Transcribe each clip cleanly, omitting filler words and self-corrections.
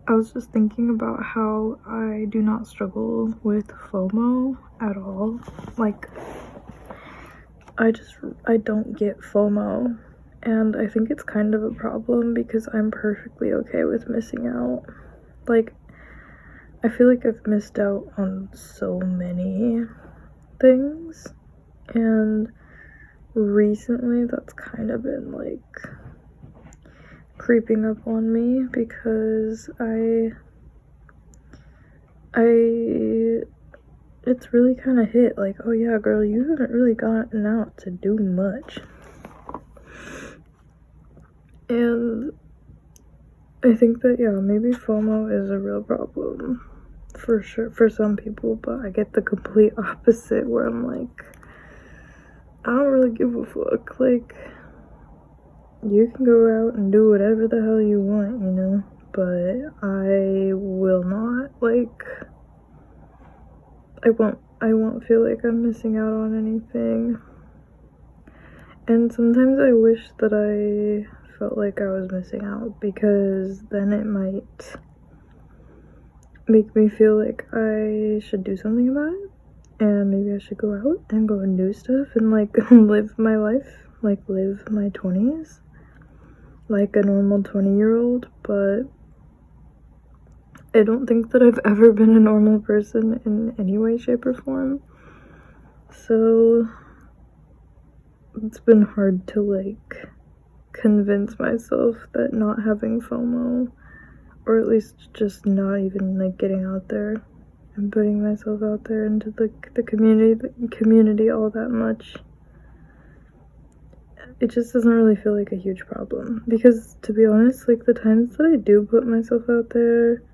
I was just thinking about how I do not struggle with FOMO at all. Like, I don't get FOMO, and I think it's kind of a problem because I'm perfectly okay with missing out. Like, I feel like I've missed out on so many things, and recently that's kind of been like creeping up on me because it's really kind of hit like, oh yeah, girl, you haven't really gotten out to do much. And I think that, yeah, maybe FOMO is a real problem for sure for some people, but I get the complete opposite where I'm like, I don't really give a fuck. Like, you can go out and do whatever the hell you want, you know, but I will not, like, I won't feel like I'm missing out on anything. And sometimes I wish that I felt like I was missing out, because then it might make me feel like I should do something about it, and maybe I should go out and go and do stuff and like live my life, like live my 20s like a normal 20-year-old. But I don't think that I've ever been a normal person in any way, shape, or form, so it's been hard to like convince myself that not having FOMO, or at least just not even like getting out there and putting myself out there into the community all that much, it just doesn't really feel like a huge problem. Because to be honest, like the times that I do put myself out there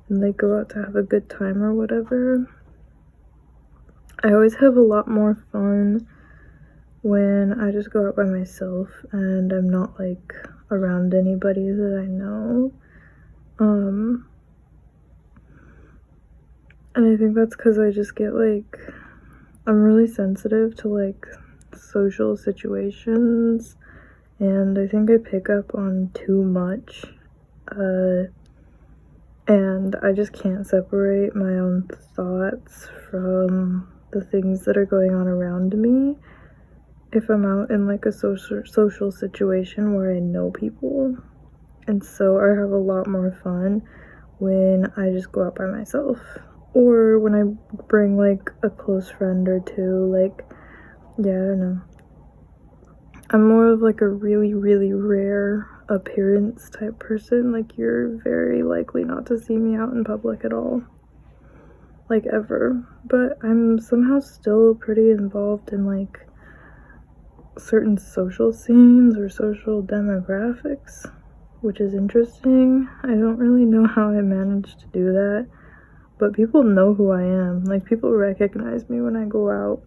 and like go out to have a good time or whatever, I always have a lot more fun when I just go out by myself and I'm not like around anybody that I know. And I think that's because I just get like, I'm really sensitive to like social situations, and I think I pick up on too much, and I just can't separate my own thoughts from the things that are going on around me if I'm out in like a social situation where I know people. And so I have a lot more fun when I just go out by myself, or when I bring like a close friend or two. Like, yeah, I don't know, I'm more of like a really, really rare appearance type person. Like, you're very likely not to see me out in public at all, like ever. But I'm somehow still pretty involved in like certain social scenes or social demographics, which is interesting. I don't really know how I managed to do that, but people know who I am. Like, people recognize me when I go out.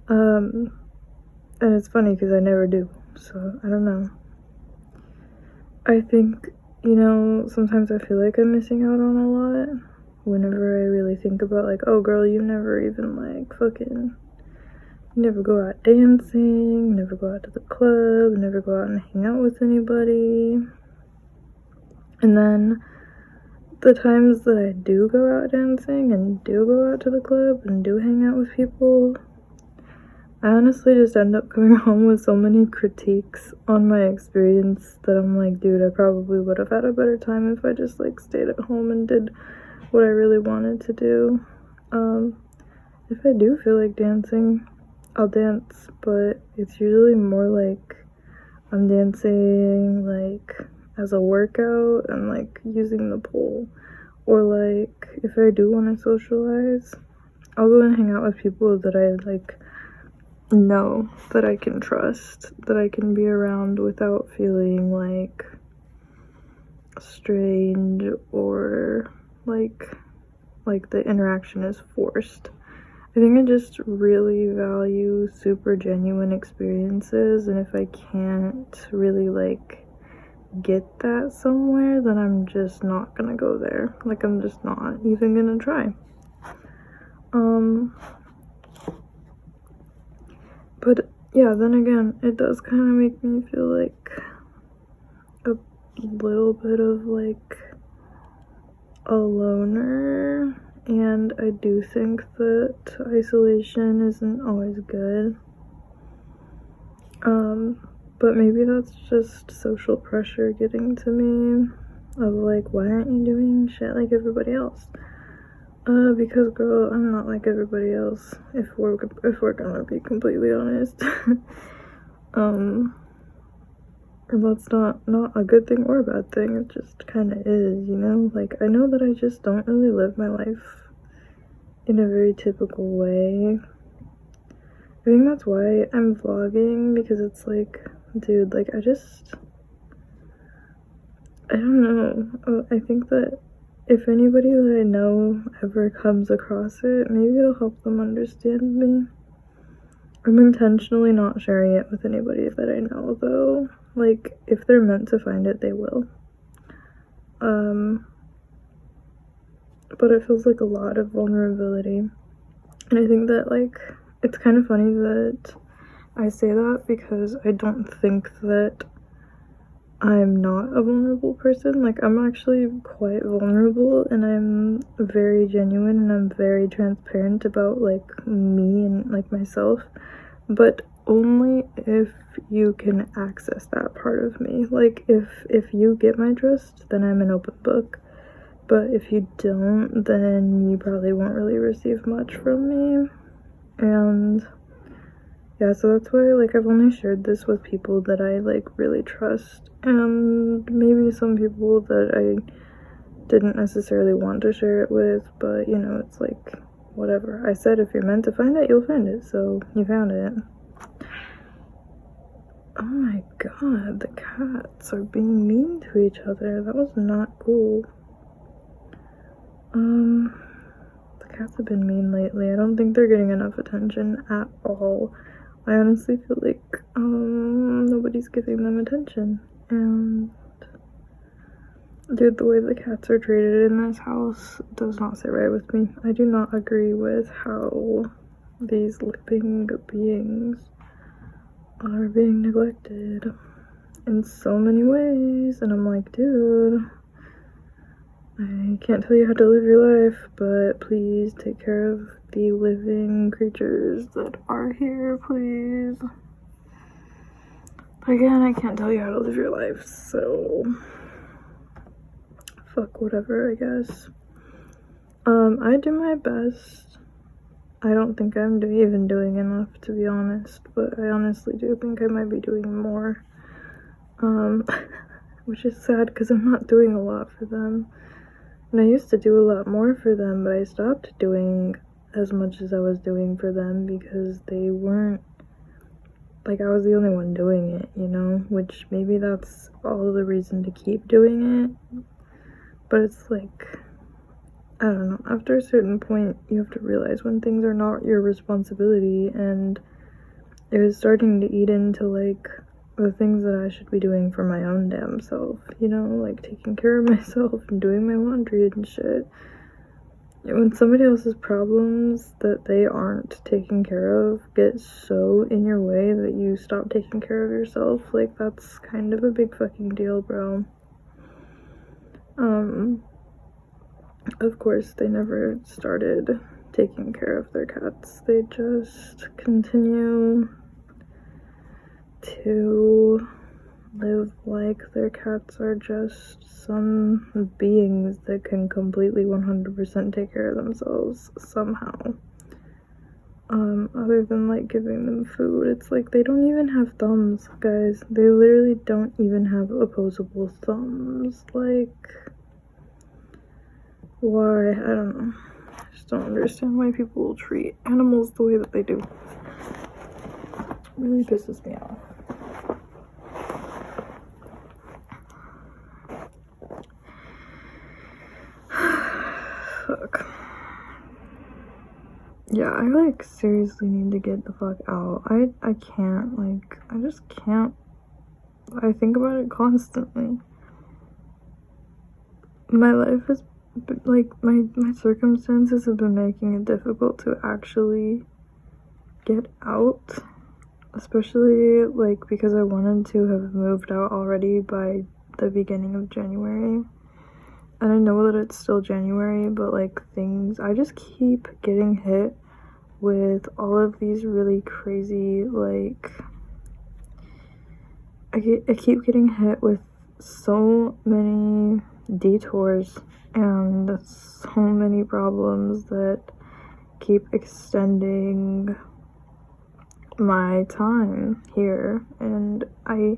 And it's funny because I never do, so I don't know. I think, you know, sometimes I feel like I'm missing out on a lot whenever I really think about like, oh girl, you never even like fucking, you never go out dancing, you never go out to the club, you never go out and hang out with anybody. And then the times that I do go out dancing and do go out to the club and do hang out with people, I honestly just end up coming home with so many critiques on my experience that I'm like, dude, I probably would have had a better time if I just like stayed at home and did what I really wanted to do. If I do feel like dancing, I'll dance, but it's usually more like I'm dancing like as a workout and like using the pole. Or like, if I do want to socialize, I'll go and hang out with people that I like know, that I can trust, that I can be around without feeling like strange or like the interaction is forced. I think I just really value super genuine experiences, and if I can't really like get that somewhere, then I'm just not gonna go there. Like, I'm just not even gonna try. But yeah, then again, it does kind of make me feel like a little bit of like a loner, and I do think that isolation isn't always good. But maybe that's just social pressure getting to me, of like, why aren't you doing shit like everybody else? Because girl, I'm not like everybody else, if we're gonna be completely honest. That's not a good thing or a bad thing, it just kind of is, you know? Like, I know that I just don't really live my life in a very typical way. I think that's why I'm vlogging, because it's like, dude, like, I don't know. I think that if anybody that I know ever comes across it, maybe it'll help them understand me. I'm intentionally not sharing it with anybody that I know, though. Like, if they're meant to find it, they will. But it feels like a lot of vulnerability. And I think that, like, it's kind of funny that I say that, because I don't think that I'm not a vulnerable person. Like, I'm actually quite vulnerable, and I'm very genuine, and I'm very transparent about, like, me and, like, myself. But only if you can access that part of me. Like, if you get my trust, then I'm an open book. But if you don't, then you probably won't really receive much from me. And yeah, so that's why, like, I've only shared this with people that I, like, really trust, and maybe some people that I didn't necessarily want to share it with, but, you know, it's like, whatever. I said if you're meant to find it, you'll find it, so you found it. Oh my god, the cats are being mean to each other. That was not cool. The cats have been mean lately. I don't think they're getting enough attention at all. I honestly feel like nobody's giving them attention. And dude, the way the cats are treated in this house does not sit right with me. I do not agree with how these living beings are being neglected in so many ways, and I'm like, dude, I can't tell you how to live your life, but please take care of the living creatures that are here, please. But again, I can't tell you how to live your life, so fuck whatever, I guess. I do my best. I don't think I'm even doing enough, to be honest, but I honestly do think I might be doing more. Which is sad, because I'm not doing a lot for them. And I used to do a lot more for them, but I stopped doing as much as I was doing for them, because they weren't, like, I was the only one doing it, you know? Which maybe that's all the reason to keep doing it. But it's like, I don't know, after a certain point, you have to realize when things are not your responsibility, and it was starting to eat into, like, the things that I should be doing for my own damn self, you know, like taking care of myself and doing my laundry and shit. When somebody else's problems that they aren't taking care of get so in your way that you stop taking care of yourself, like, that's kind of a big fucking deal, bro. Of course, they never started taking care of their cats. They just continue to live like their cats are just some beings that can completely 100% take care of themselves somehow. Other than, like, giving them food, it's like they don't even have thumbs, guys. They literally don't even have opposable thumbs. Like, why? I don't know. I just don't understand why people will treat animals the way that they do. It really pisses me off. Fuck. Yeah, I, like, seriously need to get the fuck out. I can't, like, I just can't. I think about it constantly. My life is, like, my circumstances have been making it difficult to actually get out. Especially, like, because I wanted to have moved out already by the beginning of January. and I know that it's still January, but like I just keep getting hit with all of these really crazy, like, I keep getting hit with so many detours and so many problems that keep extending my time here, and I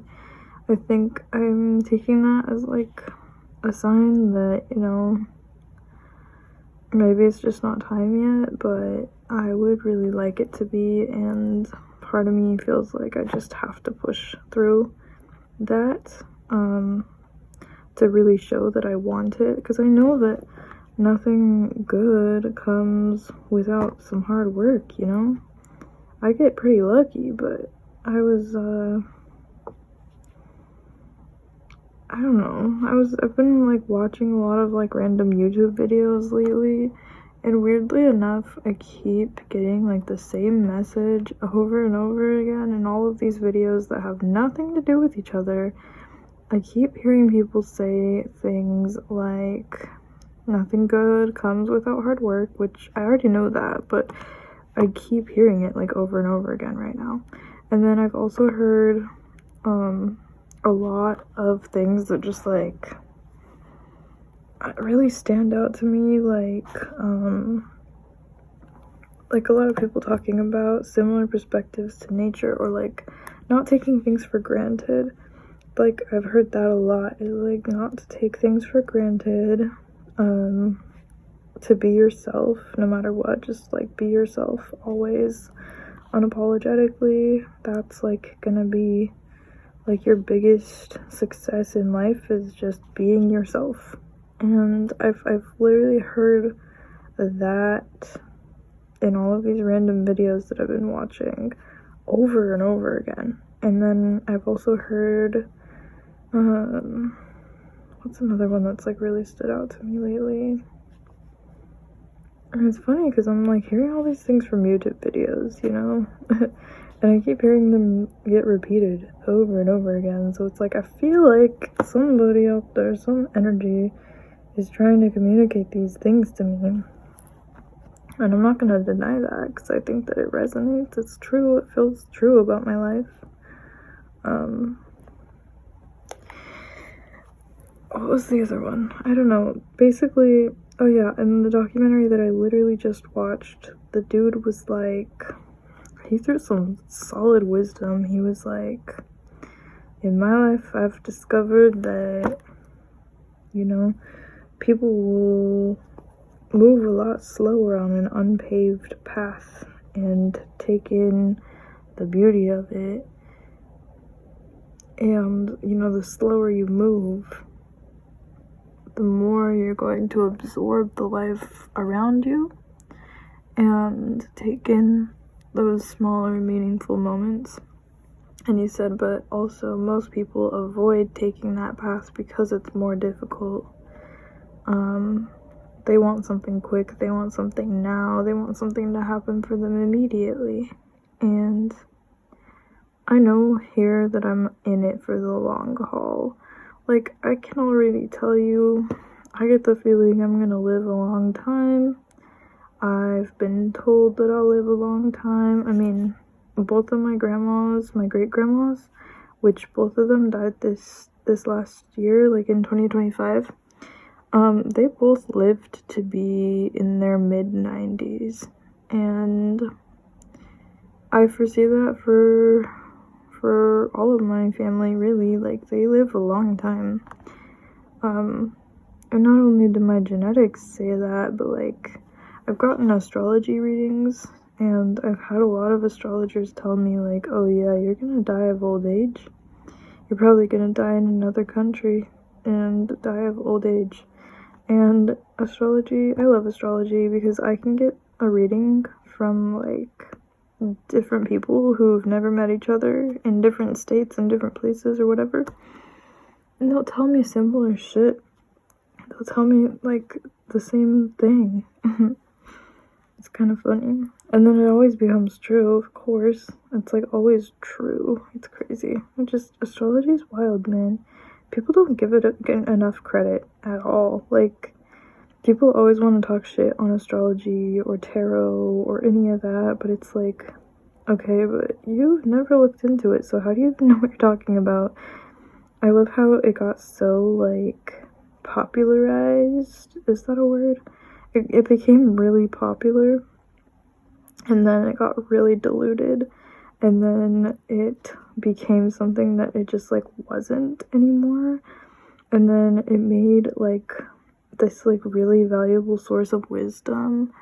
think I'm taking that as like a sign that, you know, maybe it's just not time yet, but I would really like it to be, and part of me feels like I just have to push through that to really show that I want it, because I know that nothing good comes without some hard work, you know? I get pretty lucky, but I don't know, I've been like watching a lot of like random YouTube videos lately, and weirdly enough, I keep getting like the same message over and over again in all of these videos that have nothing to do with each other. I keep hearing people say things like, nothing good comes without hard work, which I already know that, but I keep hearing it like over and over again right now. And then I've also heard a lot of things that just like really stand out to me, like a lot of people talking about similar perspectives to nature, or like not taking things for granted. Like, I've heard that a lot, is like not to take things for granted, to be yourself no matter what, just like be yourself always, unapologetically. That's like gonna be like your biggest success in life, is just being yourself. And I've literally heard that in all of these random videos that I've been watching over and over again. And then I've also heard what's another one that's like really stood out to me lately? And it's funny because I'm like hearing all these things from YouTube videos, you know? And I keep hearing them get repeated over and over again. So it's like I feel like somebody out there, some energy, is trying to communicate these things to me. And I'm not gonna deny that, because I think that it resonates. It's true. It feels true about my life. What was the other one? I don't know. Basically, oh yeah, in the documentary that I literally just watched, the dude was like, he threw some solid wisdom. He was like, in my life, I've discovered that, you know, people will move a lot slower on an unpaved path and take in the beauty of it. And, you know, the slower you move, the more you're going to absorb the life around you and take in those smaller, meaningful moments. And he said, but also most people avoid taking that path because it's more difficult. They want something quick, they want something now, they want something to happen for them immediately. And I know here that I'm in it for the long haul. Like, I can already tell you, I get the feeling I'm gonna live a long time. I've been told that I'll live a long time. I mean, both of my grandmas, my great-grandmas, which both of them died this last year, like in 2025, they both lived to be in their mid-90s, and I foresee that for all of my family, really. Like, they live a long time. And not only do my genetics say that, but like, I've gotten astrology readings, and I've had a lot of astrologers tell me like, oh yeah, you're gonna die of old age. You're probably gonna die in another country and die of old age. And astrology, I love astrology because I can get a reading from like different people who've never met each other in different states and different places or whatever, and they'll tell me similar shit. They'll tell me like the same thing. It's kind of funny. And then it always becomes true, of course. It's like always true. It's crazy. Astrology is wild, man. people don't give it enough credit at all. Like, people always want to talk shit on astrology or tarot or any of that, but it's like, okay, but you've never looked into it, so how do you even know what you're talking about? I love how it got so, like, popularized. Is that a word? It became really popular, and then it got really diluted, and then it became something that it just, like, wasn't anymore, and then it made, like, this, like, really valuable source of wisdom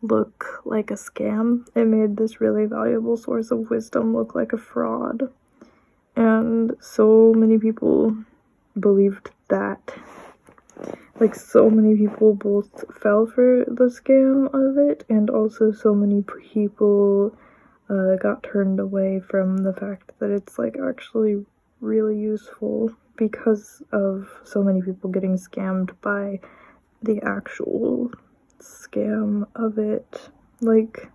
look like a scam. It made this really valuable source of wisdom look like a fraud. And so many people believed that. Like, so many people both fell for the scam of it, and also so many people got turned away from the fact that it's, like, actually really useful because of so many people getting scammed by the actual scam of it. Like,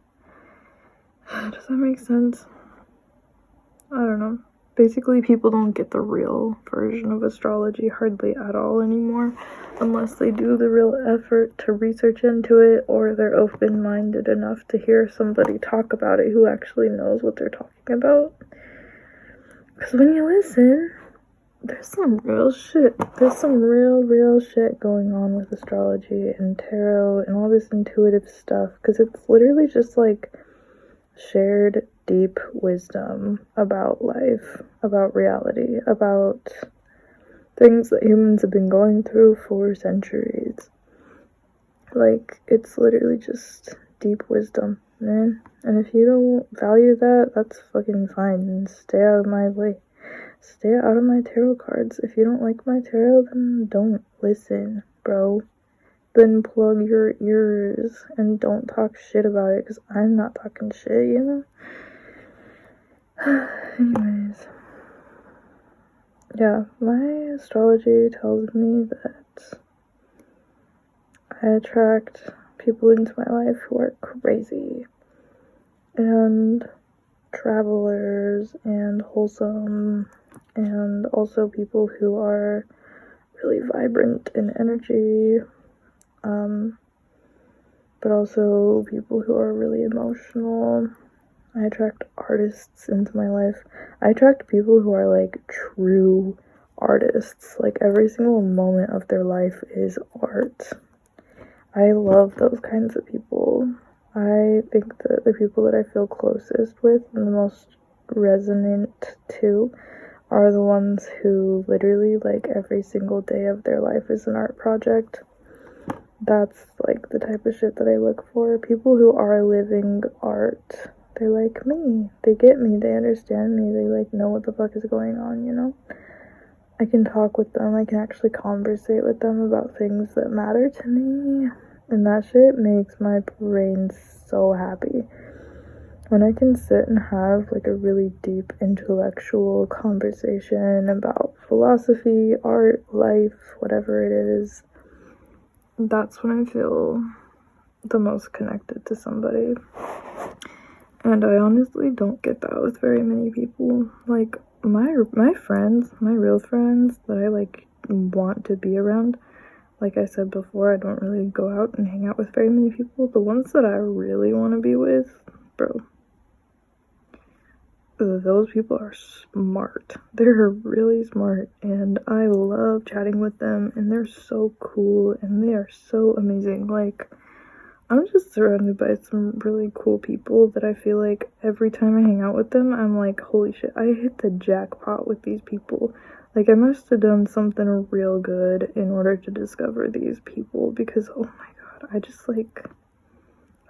does that make sense? I don't know. Basically, people don't get the real version of astrology hardly at all anymore, unless they do the real effort to research into it, or they're open-minded enough to hear somebody talk about it who actually knows what they're talking about. Because when you listen, there's some real shit. There's some real shit going on with astrology and tarot and all this intuitive stuff, because it's literally just, like, shared deep wisdom about life, about reality, about things that humans have been going through for centuries. Like, it's literally just deep wisdom, man. And if you don't value that, that's fucking fine, and stay out of my way. Stay out of my tarot cards. If you don't like my tarot, then don't listen, bro. Then plug your ears and don't talk shit about it, because I'm not talking shit, you know? Anyways. Yeah, my astrology tells me that I attract people into my life who are crazy and travelers and wholesome, and also people who are really vibrant in energy, but also people who are really emotional. I attract artists into my life. I attract people who are, like, true artists. Like, every single moment of their life is art. I love those kinds of people. I think that the people that I feel closest with and the most resonant to are the ones who literally, like, every single day of their life is an art project. That's, like, the type of shit that I look for. People who are living art. They're like me. They get me. They understand me. They, like, know what the fuck is going on, you know? I can talk with them. I can actually conversate with them about things that matter to me. And that shit makes my brain so happy. When I can sit and have, like, a really deep intellectual conversation about philosophy, art, life, whatever it is, that's when I feel the most connected to somebody. And I honestly don't get that with very many people. Like, my friends, my real friends that I, like, want to be around, like I said before, I don't really go out and hang out with very many people. The ones that I really want to be with, bro, those people are smart. They're really smart, and I love chatting with them, and they're so cool, and they are so amazing. Like, I'm just surrounded by some really cool people that I feel like every time I hang out with them, I'm like, holy shit, I hit the jackpot with these people. Like, I must have done something real good in order to discover these people, because, oh my god, I just, like,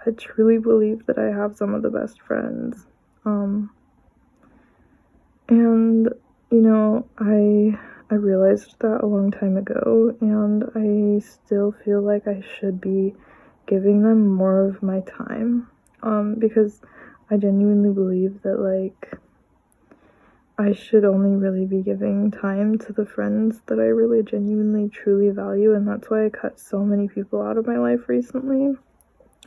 I truly believe that I have some of the best friends. And, you know, I realized that a long time ago, and I still feel like I should be giving them more of my time, because I genuinely believe that, like, I should only really be giving time to the friends that I really genuinely truly value, and that's why I cut so many people out of my life recently,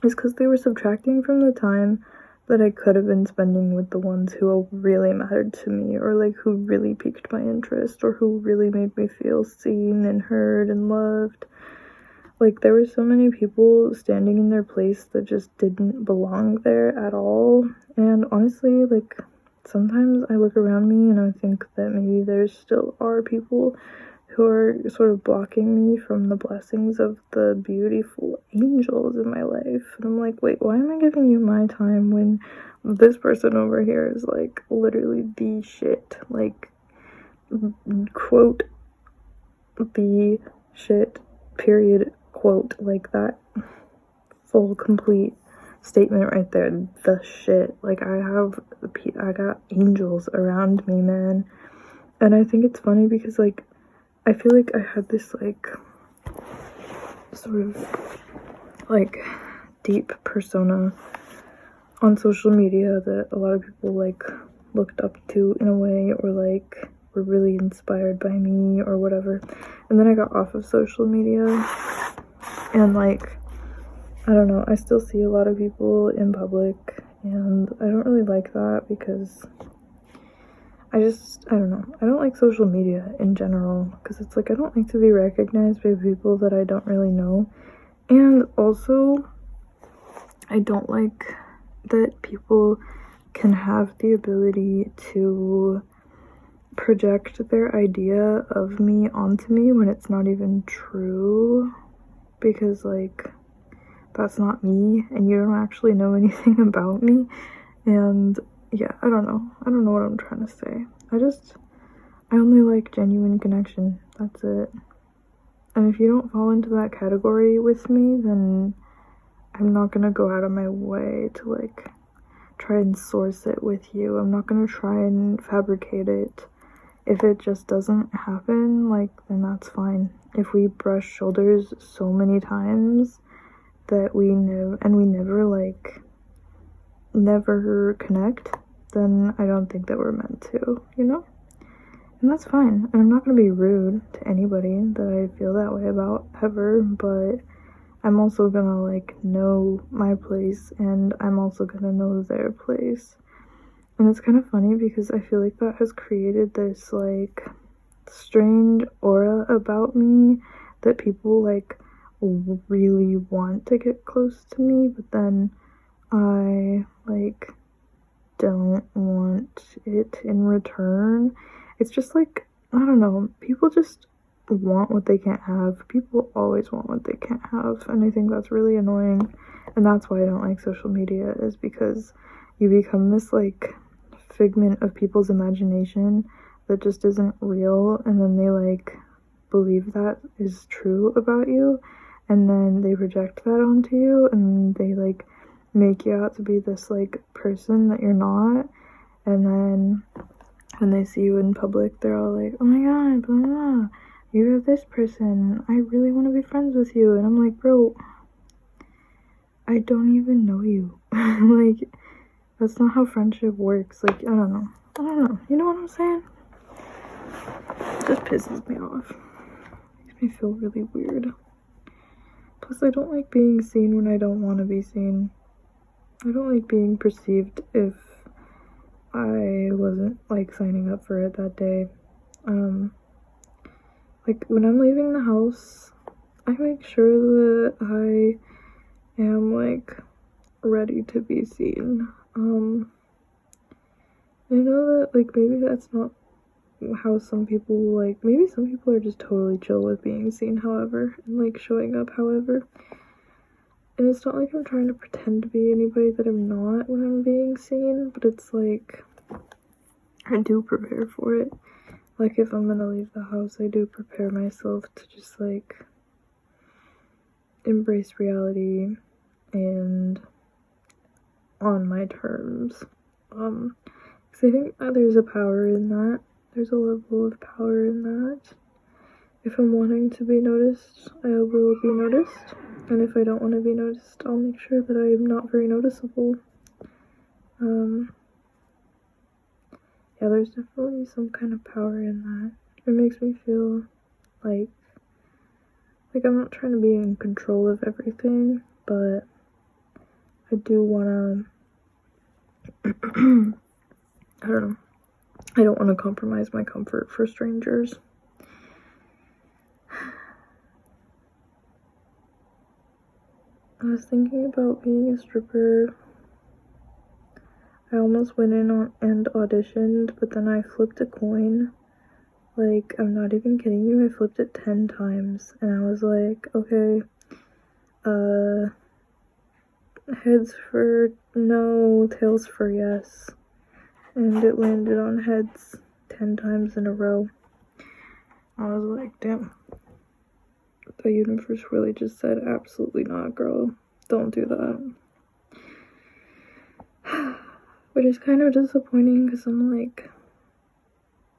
is because they were subtracting from the time that I could have been spending with the ones who really mattered to me, or like who really piqued my interest, or who really made me feel seen and heard and loved. Like, there were so many people standing in their place that just didn't belong there at all. And honestly, like, sometimes I look around me and I think that maybe there still are people who are sort of blocking me from the blessings of the beautiful angels in my life. And I'm like, wait, why am I giving you my time when this person over here is like literally the shit? Like, quote, the shit, period, quote, like that full complete statement right there, the shit. Like, I got angels around me, man. And I think it's funny because, like, I feel like I had this, like, sort of, like, deep persona on social media that a lot of people, like, looked up to in a way, or, like, were really inspired by me or whatever. And then I got off of social media, and, like, I don't know, I still see a lot of people in public, and I don't really like that because I don't know, I don't like social media in general, because it's like I don't like to be recognized by people that I don't really know. And also, I don't like that people can have the ability to project their idea of me onto me when it's not even true, because, like, that's not me, and you don't actually know anything about me. And yeah, I don't know what I'm trying to say. I only like genuine connection, that's it. And if you don't fall into that category with me, then I'm not gonna go out of my way to, like, try and source it with you. I'm not gonna try and fabricate it. If it just doesn't happen, like, then that's fine. If we brush shoulders so many times that we never connect, then I don't think that we're meant to, you know? And that's fine. And I'm not gonna be rude to anybody that I feel that way about ever, but I'm also gonna, like, know my place, and I'm also gonna know their place. And it's kind of funny because I feel like that has created this, like, strange aura about me that people, like, really want to get close to me, but then I, like, don't want it in return. It's just like, I don't know, people just want what they can't have. People always want what they can't have, and I think that's really annoying. And that's why I don't like social media, is because you become this, like, figment of people's imagination that just isn't real, and then they, like, believe that is true about you, and then they project that onto you, and they, like, make you out to be this, like, person that you're not. And then when they see you in public, they're all like, oh my god, blah, blah, you're this person, I really want to be friends with you. And I'm like, bro, I don't even know you. Like, that's not how friendship works. Like, I don't know, you know what I'm saying? It just pisses me off. Makes me feel really weird. Plus, I don't like being seen when I don't want to be seen. I don't like being perceived if I wasn't, like, signing up for it that day. Like, when I'm leaving the house, I make sure that I am, like, ready to be seen. I know that, like, maybe that's not how some people, like, maybe some people are just totally chill with being seen, however, and, like, showing up, however. And it's not like I'm trying to pretend to be anybody that I'm not when I'm being seen, but it's like, I do prepare for it. Like, if I'm gonna leave the house, I do prepare myself to just, like, embrace reality and on my terms. Because I think there's a power in that. There's a level of power in that. If I'm wanting to be noticed, I will be noticed. And if I don't want to be noticed, I'll make sure that I am not very noticeable. Yeah, there's definitely some kind of power in that. It makes me feel like I'm not trying to be in control of everything, but I do want to I don't know. I don't want to compromise my comfort for strangers. I was thinking about being a stripper. I almost went in and auditioned, but then I flipped a coin. Like, I'm not even kidding you, I flipped it 10 times, and I was like, okay, heads for no, tails for yes. And it landed on heads 10 times in a row. I was like, damn. The universe really just said, absolutely not, girl. Don't do that. Which is kind of disappointing because I'm like,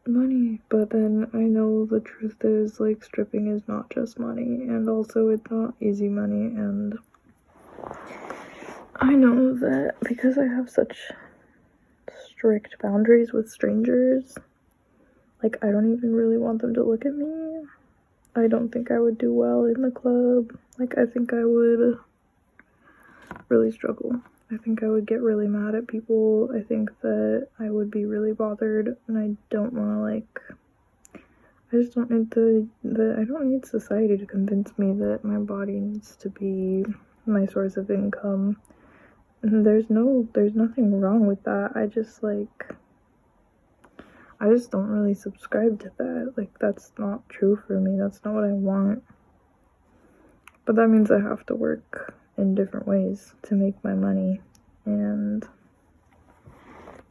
money. But then I know the truth is, like, stripping is not just money. And also it's not easy money. And I know that because I have such strict boundaries with strangers, like, I don't even really want them to look at me. I don't think I would do well in the club. Like, I think I would really struggle. I think I would get really mad at people. I think that I would be really bothered, and I don't want to, like, I just don't need I don't need society to convince me that my body needs to be my source of income. And there's nothing wrong with that. I just don't really subscribe to that. Like, that's not true for me. That's not what I want. But that means I have to work in different ways to make my money, and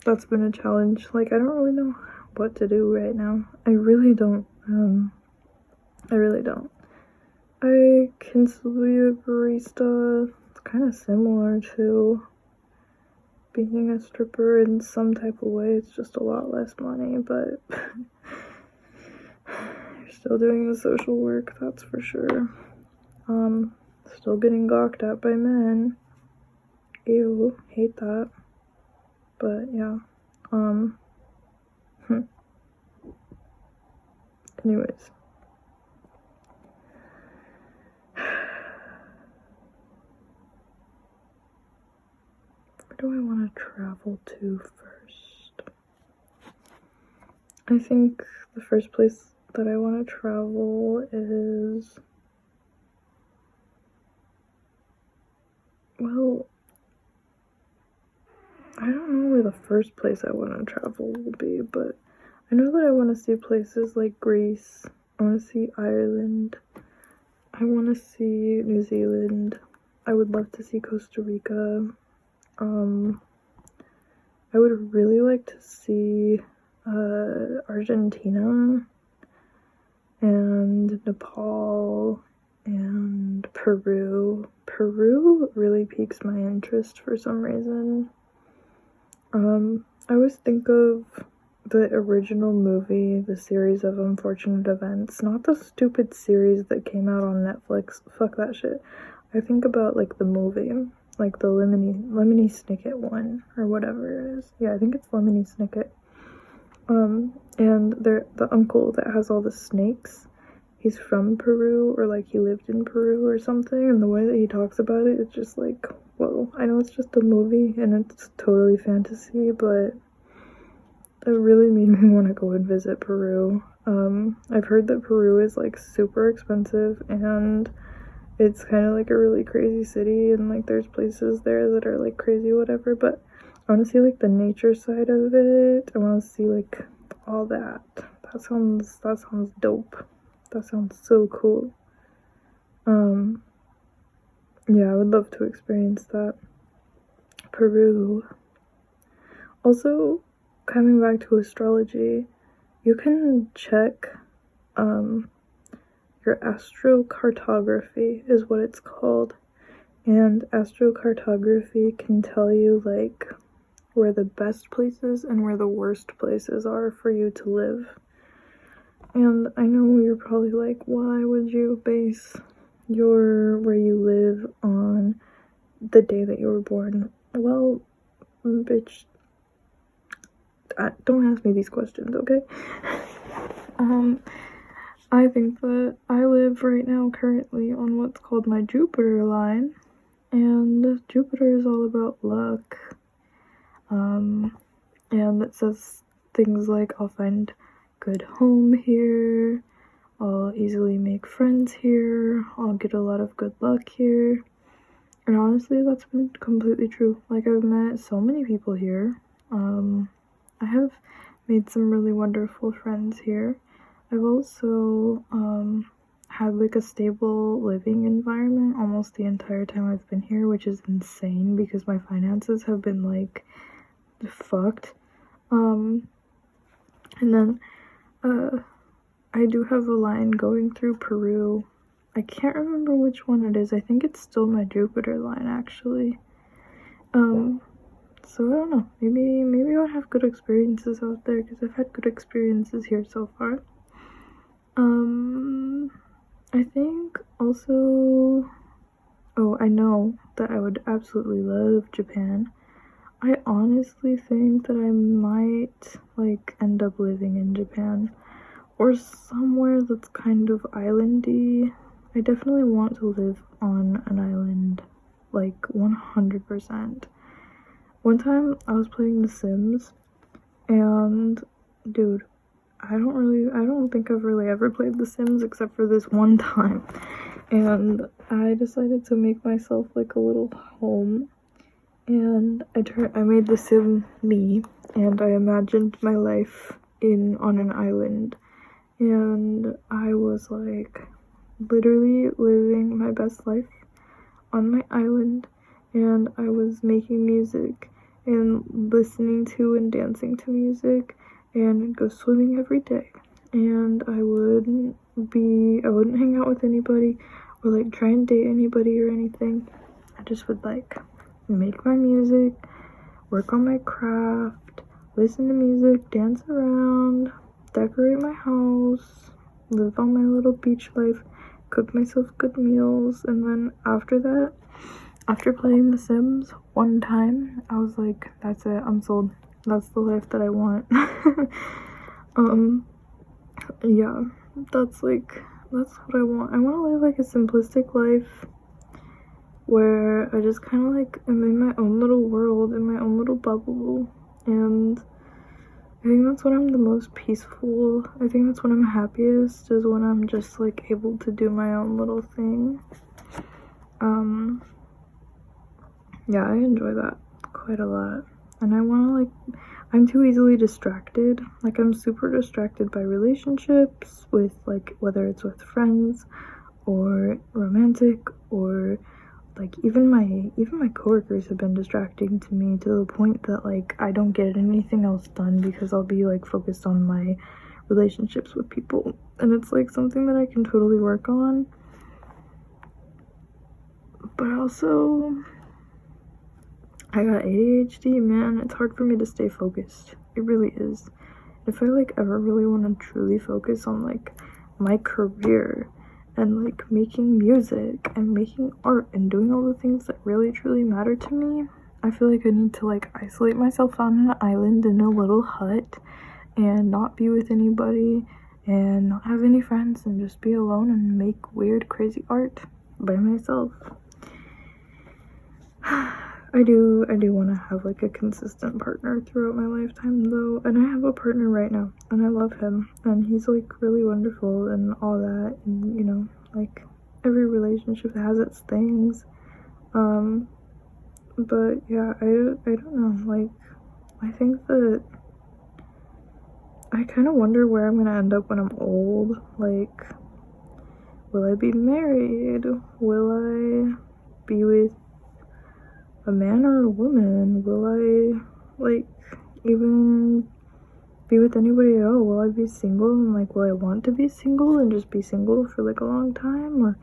that's been a challenge. Like, I don't really know what to do right now. I really don't. I can still be a barista. It's kind of similar to being a stripper in some type of way. It's just a lot less money, but you're still doing the social work, that's for sure. Still getting gawked at by men. Ew, hate that. But yeah. Anyways. Where do I want to travel to first? I think the first place that I want to travel is, well, I don't know where the first place I want to travel will be, but I know that I want to see places like Greece. I want to see Ireland. I want to see New Zealand. I would love to see Costa Rica. I would really like to see Argentina and Nepal and Peru. Peru really piques my interest for some reason. I always think of the original movie, The Series of Unfortunate Events, not the stupid series that came out on Netflix. Fuck that shit. I think about, like, the movie, like the Lemony Snicket one, or whatever it is. Yeah, I think it's Lemony Snicket. And the uncle that has all the snakes, he's from Peru, or like he lived in Peru or something, and the way that he talks about it, it's just like, whoa. I know it's just a movie and it's totally fantasy, but it really made me want to go and visit Peru. I've heard that Peru is like super expensive, and it's kind of like a really crazy city, and like there's places there that are like crazy, whatever, but I want to see like the nature side of it. I want to see like all that. That sounds dope. That sounds so cool. Yeah, I would love to experience that. Peru. Also, coming back to astrology, you can check your astrocartography is what it's called, and astrocartography can tell you like where the best places and where the worst places are for you to live. And I know you're probably like, why would you base where you live on the day that you were born? Well, bitch, don't ask me these questions, okay? I think that I live right now currently on what's called my Jupiter line, and Jupiter is all about luck. and it says things like I'll find good home here, I'll easily make friends here, I'll get a lot of good luck here. And honestly, that's been completely true. Like, I've met so many people here. I have made some really wonderful friends here. I've also had like a stable living environment almost the entire time I've been here, which is insane because my finances have been like fucked. And then I do have a line going through Peru. I can't remember which one it is. I think it's still my Jupiter line, actually. So I don't know. Maybe I'll have good experiences out there because I've had good experiences here so far. I think also, I know that I would absolutely love Japan. I honestly think that I might like end up living in Japan or somewhere that's kind of islandy. I definitely want to live on an island, like 100%. One time I was playing The Sims, and dude, I don't think I've really ever played The Sims except for this one time. And I decided to make myself like a little home. And I made the Sim me, and I imagined my life on an island. And I was like literally living my best life on my island, and I was making music and listening to and dancing to music and go swimming every day. And I wouldn't hang out with anybody or like try and date anybody or anything. I just would like make my music, work on my craft, listen to music, dance around, decorate my house, live on my little beach life, cook myself good meals. And then after that, after playing The Sims one time, I was like, that's it, I'm sold. That's the life that I want. Yeah, that's what I want. I want to live like a simplistic life where I just kind of like am in my own little world, in my own little bubble, and I think that's when I'm the most peaceful. I think that's when I'm happiest, is when I'm just like able to do my own little thing. Yeah, I enjoy that quite a lot. And I want to like, I'm too easily distracted. Like, I'm super distracted by relationships with like, whether it's with friends or romantic, or like even my coworkers have been distracting to me to the point that like I don't get anything else done because I'll be like focused on my relationships with people. And it's like something that I can totally work on, but also I got ADHD, man. It's hard for me to stay focused. It really is. If I like ever really want to truly focus on like my career and like making music and making art and doing all the things that really truly matter to me, I feel like I need to like isolate myself on an island in a little hut and not be with anybody and not have any friends and just be alone and make weird crazy art by myself. I do want to have like a consistent partner throughout my lifetime though, and I have a partner right now and I love him and he's like really wonderful and all that, and you know, like every relationship has its things. But yeah, I don't know, like I think that I kind of wonder where I'm gonna end up when I'm old. Like, will I be married? Will I be with a man or a woman? Will I like even be with anybody at all? Will I be single, and like will I want to be single and just be single for like a long time? Or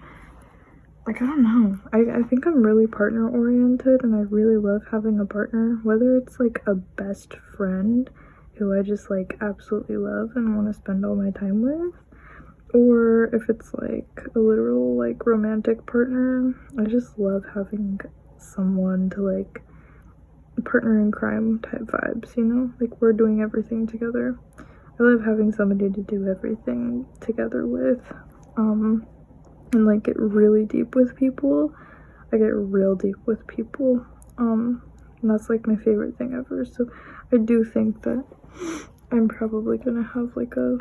like, I don't know. I think I'm really partner oriented and I really love having a partner, whether it's like a best friend who I just like absolutely love and want to spend all my time with, or if it's like a literal like romantic partner. I just love having someone to like partner in crime type vibes, you know, like we're doing everything together. I love having somebody to do everything together with, and like get really deep with people. I get real deep with people, And that's like my favorite thing ever. So I do think that I'm probably gonna have like a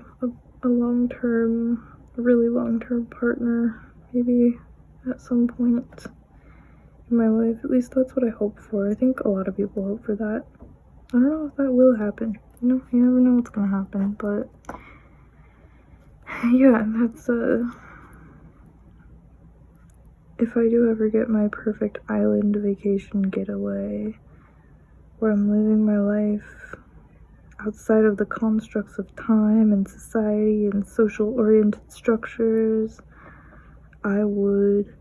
long-term, really long-term partner, maybe at some point in my life. At least that's what I hope for. I think a lot of people hope for that. I don't know if that will happen. You know, you never know what's gonna happen, but yeah, that's if I do ever get my perfect island vacation getaway, where I'm living my life outside of the constructs of time and society and social-oriented structures, I would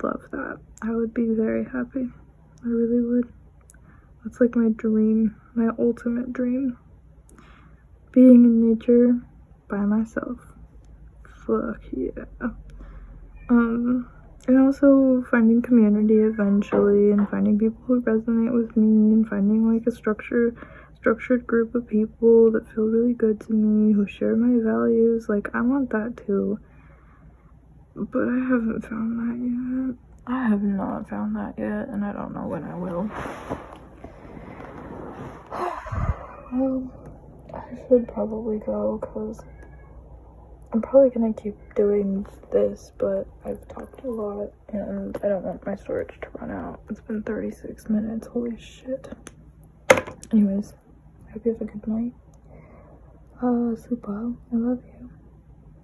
love that. I would be very happy. I really would. That's like my dream, my ultimate dream. Being in nature by myself. Fuck yeah. And also finding community eventually, and finding people who resonate with me, and finding like a structured group of people that feel really good to me, who share my values. Like, I want that too. But I haven't found that yet. I have not found that yet, and I don't know when I will. Well, I should probably go, because I'm probably gonna keep doing this, but I've talked a lot, and I don't want my storage to run out. It's been 36 minutes, holy shit. Anyways, I hope you have a good night. Super, I love you.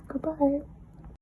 Goodbye.